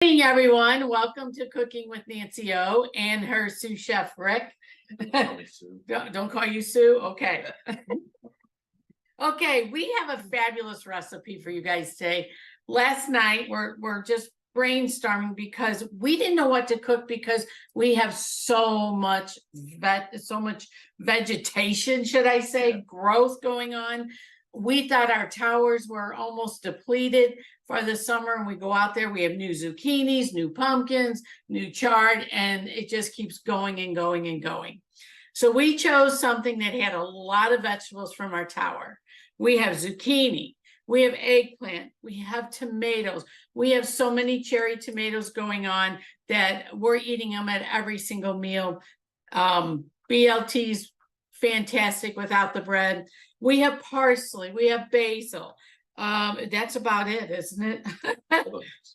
Morning, everyone. Welcome to Cooking with Nancy O and her sous chef Rick. Don't call you Sue. Okay. Okay, we have a fabulous recipe for you guys today. Last night we're just brainstorming because we didn't know what to cook because we have so much vegetation, should I say, growth going on. We thought our towers were almost depleted for the summer, and we go out there, we have new zucchinis, new pumpkins, new chard, and it just keeps going and going and going. So we chose something that had a lot of vegetables from our tower. We have zucchini, we have eggplant, we have tomatoes, we have so many cherry tomatoes going on that we're eating them at every single meal. BLT's fantastic without the bread. We have parsley, we have basil. That's about it, isn't it?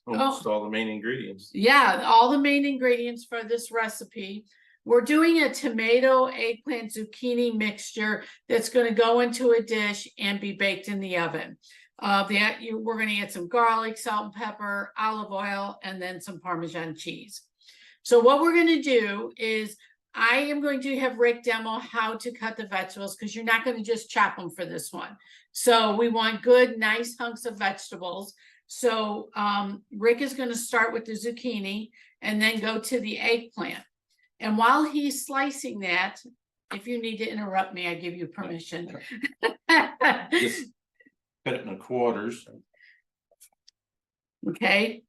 Almost all the main ingredients. Yeah, all the main ingredients for this recipe. We're doing a tomato, eggplant, zucchini mixture that's going to go into a dish and be baked in the oven. We're going to add some garlic, salt and pepper, olive oil, and then some Parmesan cheese. So what we're going to do is I am going to have Rick demo how to cut the vegetables because you're not going to just chop them for this one. So we want good, nice hunks of vegetables. So Rick is going to start with the zucchini and then go to the eggplant. And while he's slicing that, if you need to interrupt me, I give you permission. Just cut it in quarters. Okay.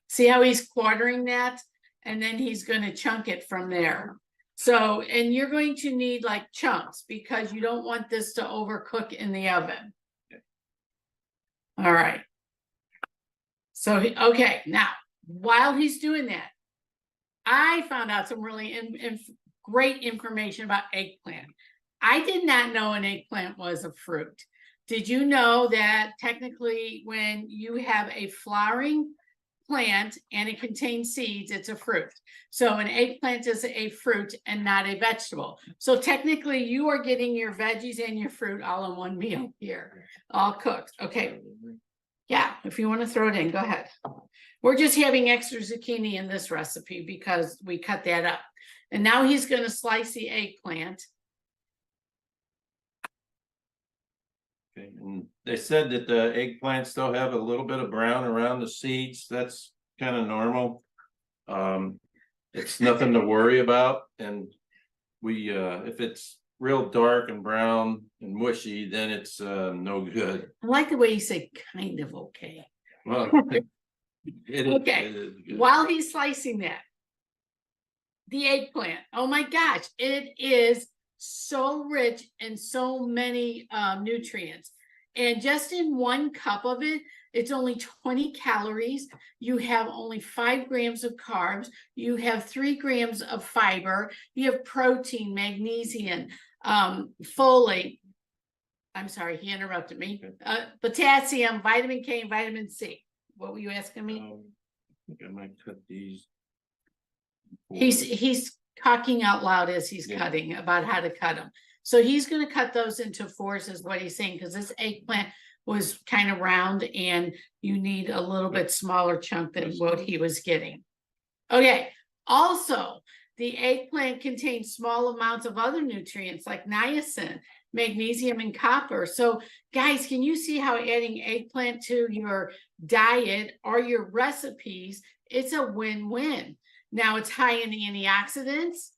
See how he's quartering that? And then he's going to chunk it from there. So, and you're going to need like chunks because you don't want this to overcook in the oven. Okay. All right. So, okay, now, while he's doing that, I found out some really great information about eggplant. I did not know an eggplant was a fruit. Did you know that technically when you have a flowering plant and it contains seeds, it's a fruit? So an eggplant is a fruit and not a vegetable. So technically you are getting your veggies and your fruit all in one meal here, all cooked. Okay. Yeah, if you want to throw it in, go ahead. We're just having extra zucchini in this recipe because we cut that up. And now he's going to slice the eggplant. Okay, and they said that the eggplants still have a little bit of brown around the seeds. That's kind of normal. It's nothing to worry about. And we, if it's real dark and brown and mushy, then it's no good. I like the way you say kind of okay. Well, okay. While he's slicing that, the eggplant, oh my gosh, it is so rich in so many nutrients. And just in 1 cup of it, it's only 20 calories. You have only 5 grams of carbs. You have 3 grams of fiber. You have protein, magnesium, folate. I'm sorry, he interrupted me. Potassium, vitamin K, and vitamin C. What were you asking me? I think I might cut these. He's talking out loud as he's cutting about how to cut them. So he's going to cut those into 4s is what he's saying, because this eggplant was kind of round and you need a little bit smaller chunk than what he was getting. Okay. Also, the eggplant contains small amounts of other nutrients like niacin, magnesium, and copper. So guys, can you see how adding eggplant to your diet or your recipes, it's a win-win. Now it's high in antioxidants,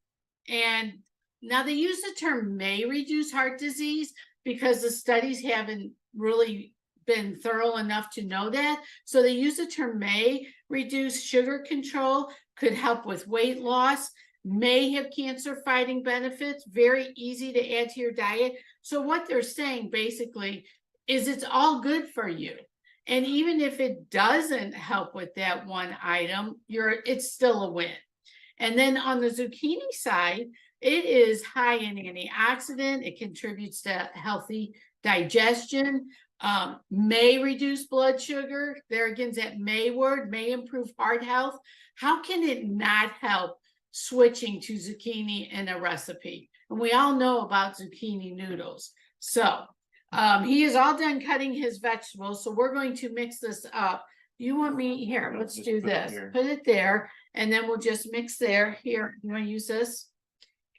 and now they use the term may reduce heart disease because the studies haven't really been thorough enough to know that. So they use the term may reduce sugar control, could help with weight loss, may have cancer fighting benefits, very easy to add to your diet. So what they're saying basically is it's all good for you. And even if it doesn't help with that one item, it's still a win. And then on the zucchini side, it is high in antioxidant. It contributes to healthy digestion, may reduce blood sugar. There again, that may word, may improve heart health. How can it not help switching to zucchini in a recipe? And we all know about zucchini noodles. So he is all done cutting his vegetables. So we're going to mix this up You want me here? Let's Just do put it this. here. Put it there and then we'll just mix there. Here, you want to use this?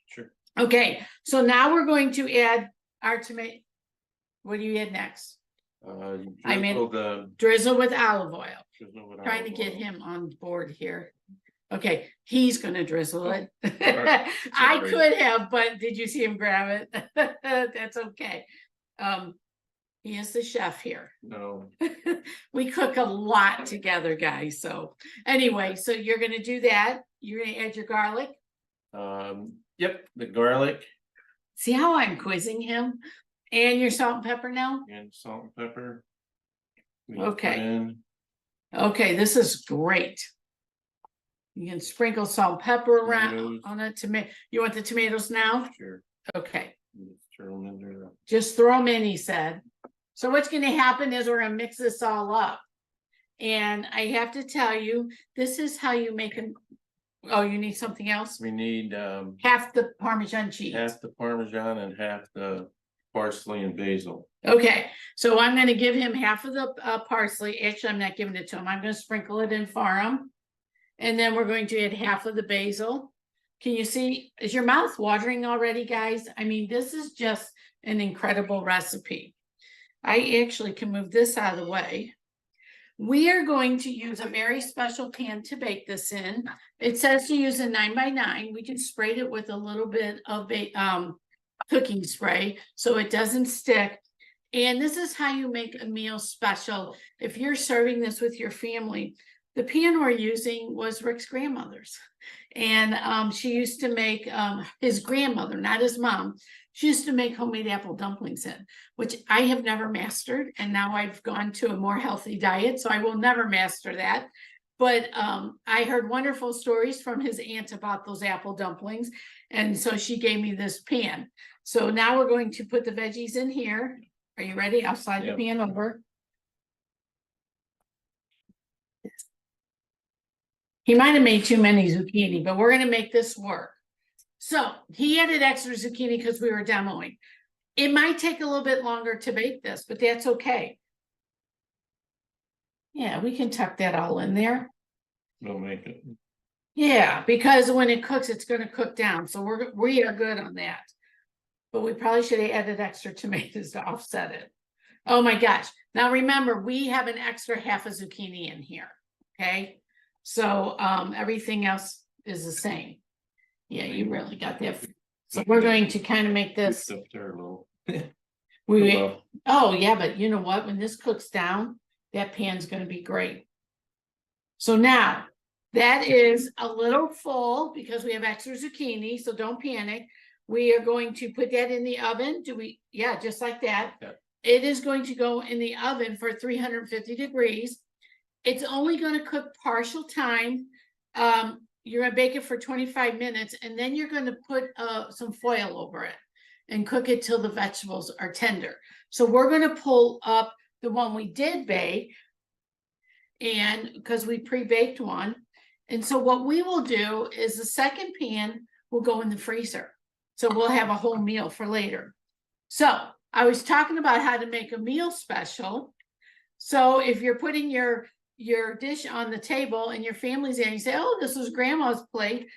Sure. Okay, so now we're going to add our tomato. What do you add next? I mean, drizzle the. Drizzle with olive oil. drizzle with Trying to olive get oil. him on board here. Okay, he's gonna drizzle it. Sorry. I could have, but did you see him grab it? That's okay. He is the chef here. No, We cook a lot together, guys. So anyway, so you're gonna do that. You're gonna add your garlic. yep, the garlic See how I'm quizzing him? And your salt and pepper now? and salt and pepper. We Okay. put in. Okay, this is great. You can sprinkle salt and pepper around Tomatoes. on a tomato. You want the tomatoes now? Sure. Okay, Just throw them in there. just throw them in, he said. So what's gonna happen is we're gonna mix this all up. And I have to tell you, this is how you make them. Oh, you need something else? We need Half the Parmesan cheese. half the Parmesan and half the parsley and basil. Okay, so I'm gonna give him half of the parsley. Actually, I'm not giving it to him. I'm gonna sprinkle it in for him. And then we're going to add half of the basil. Can you see, is your mouth watering already, guys? I mean, this is just an incredible recipe. I actually can move this out of the way. We are going to use a very special pan to bake this in. It says to use a 9x9. We just sprayed it with a little bit of cooking spray so it doesn't stick. And this is how you make a meal special. If you're serving this with your family, the pan we're using was Rick's grandmother's. And she used to make, his grandmother, not his mom, she used to make homemade apple dumplings in, which I have never mastered. And now I've gone to a more healthy diet, so I will never master that. But I heard wonderful stories from his aunt about those apple dumplings. And so she gave me this pan. So now we're going to put the veggies in here. Are you ready? I'll slide Yep. the pan over. He might have made too many zucchini, but we're gonna make this work. So he added extra zucchini because we were demoing. It might take a little bit longer to bake this, but that's okay. Yeah, we can tuck that all in there. We'll make it. Yeah, because when it cooks, it's gonna cook down, so we are good on that. But we probably should have added extra tomatoes to offset it. Oh my gosh, now remember, we have an extra half a zucchini in here, okay? So everything else is the same. Yeah, you really got that. So we're going to kind of make this. Up there a little. Oh yeah, but you know what? When this cooks down, that pan's gonna be great. So now, that is a little full because we have extra zucchini, so don't panic. We are going to put that in the oven. Yeah, just like that. Yeah. It is going to go in the oven for 350 degrees. It's only gonna cook partial time. You're gonna bake it for 25 minutes and then you're gonna put some foil over it and cook it till the vegetables are tender. So we're gonna pull up the one we did bake and because we pre-baked one. And so what we will do is the second pan will go in the freezer. So we'll have a whole meal for later. So I was talking about how to make a meal special. So if you're putting your dish on the table and your family's in, you say, oh, this was grandma's plate.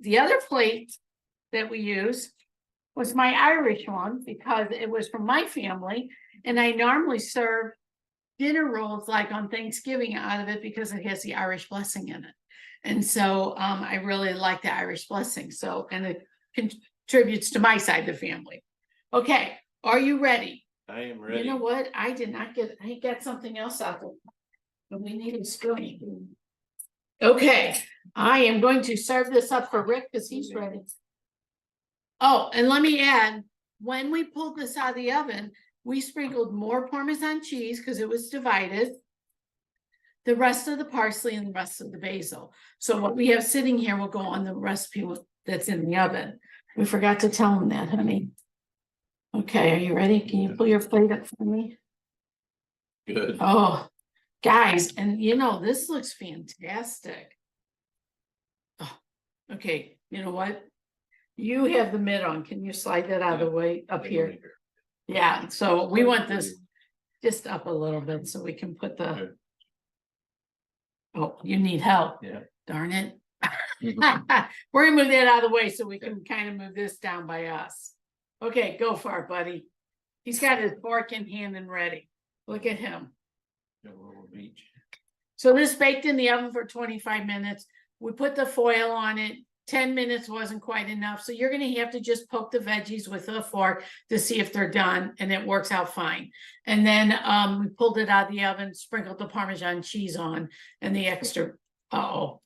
The other plate that we use was my Irish one because it was from my family. And I normally serve dinner rolls like on Thanksgiving out of it because it has the Irish blessing in it. And so I really like the Irish blessing. So, and it contributes to my side of the family. Okay, are you ready? I am ready. You know what? I got something else out there. But we need a spoon. Okay, I am going to serve this up for Rick because he's ready. Oh, and let me add, when we pulled this out of the oven, we sprinkled more Parmesan cheese because it was divided. The rest of the parsley and the rest of the basil. So what we have sitting here will go on the recipe that's in the oven. We forgot to tell him that, honey. Okay, are you ready? Can you pull your plate up for me? Good. Oh. Guys, and you know, this looks fantastic. Oh, okay, you know what? You have the mid on. Can you slide that out of the way up here? Yeah, so we want this just up a little bit so we can put the Oh, you need help. Yeah. Darn it. We're gonna move that out of the way so we can kind of move this down by us. Okay, go for it, buddy. He's got his fork in hand and ready. Look at him. Got a little beach. So this baked in the oven for 25 minutes. We put the foil on it. 10 minutes wasn't quite enough. So you're gonna have to just poke the veggies with a fork to see if they're done, and it works out fine. And then we pulled it out of the oven, sprinkled the Parmesan cheese on and the extra,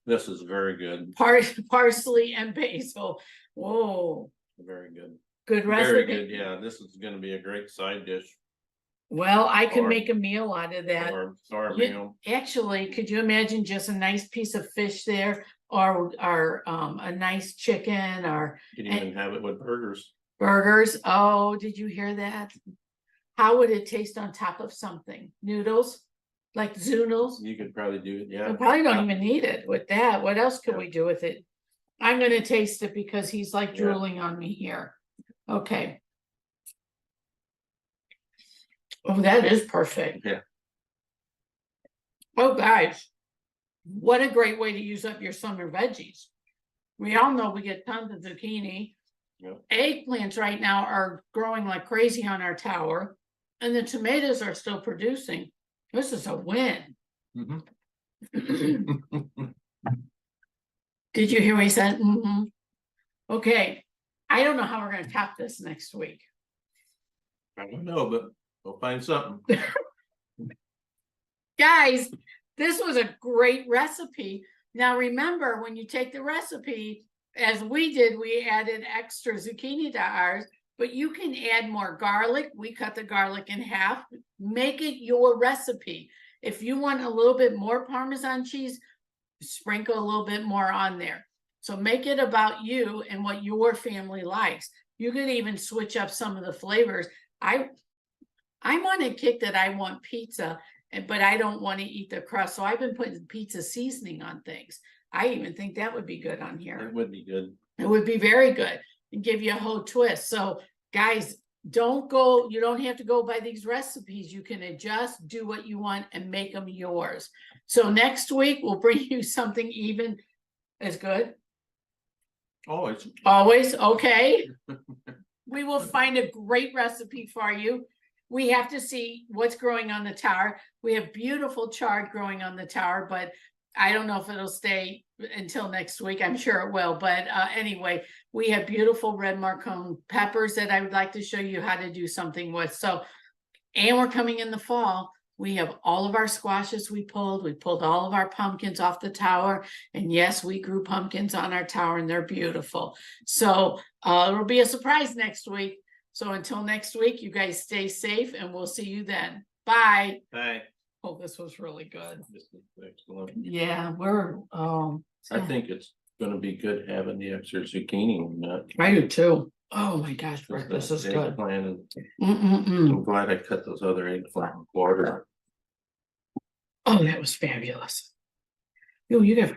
This is very good, parsley and basil. Whoa, very good. good Very recipe. good, yeah, this is gonna be a great side dish Well, I could Or- make a meal out of that. or our You- meal. Actually, could you imagine just a nice piece of fish there, or a nice chicken or You can even have it with burgers. burgers? Oh, did you hear that? How would it taste on top of something? Noodles? Like zoodles? You could probably do it, I yeah. probably don't even need it with that. What else could Yeah. we do with it? I'm gonna taste it because he's like Yeah. drooling on me here. Okay. Oh, that is perfect. Yeah. Oh, guys, what a great way to use up your summer veggies. We all know we get tons of zucchini. Yep. Eggplants right now are growing like crazy on our tower, and the tomatoes are still producing. This is a win. Mhm. Did you hear what he said? Mhm. Okay, I don't know how we're gonna top this next week. I don't know, but we'll find something. Guys, this was a great recipe. Now remember, when you take the recipe, as we did, we added extra zucchini to ours, but you can add more garlic. We cut the garlic in half. Make it your recipe. If you want a little bit more Parmesan cheese, sprinkle a little bit more on there. So make it about you and what your family likes. You could even switch up some of the flavors. I'm on a kick that I want pizza, but I don't want to eat the crust. So I've been putting pizza seasoning on things. I even think that would be good on here. It would be good. It would be very good and give you a whole twist. So guys, you don't have to go by these recipes. You can adjust, do what you want, and make them yours. So next week, we'll bring you something even as good. Oh, it's, Always, okay. We will find a great recipe for you. We have to see what's growing on the tower. We have beautiful chard growing on the tower, but I don't know if it'll stay until next week. I'm sure it will, but anyway, we have beautiful red Marcone peppers that I would like to show you how to do something with. So, and we're coming in the fall. We have all of our squashes we pulled all of our pumpkins off the tower. And yes, we grew pumpkins on our tower and they're beautiful. So it'll be a surprise next week. So until next week, you guys stay safe and we'll see you then. Bye. hey, Oh, this was really good. this is excellent. Yeah, I think it's gonna be good having the extra zucchini on that. I do too. Oh my gosh, Rick, Because this is the good. eggplant and Mm-mm-mm. I'm glad I cut those other eggplant with water. Oh, that was fabulous. You got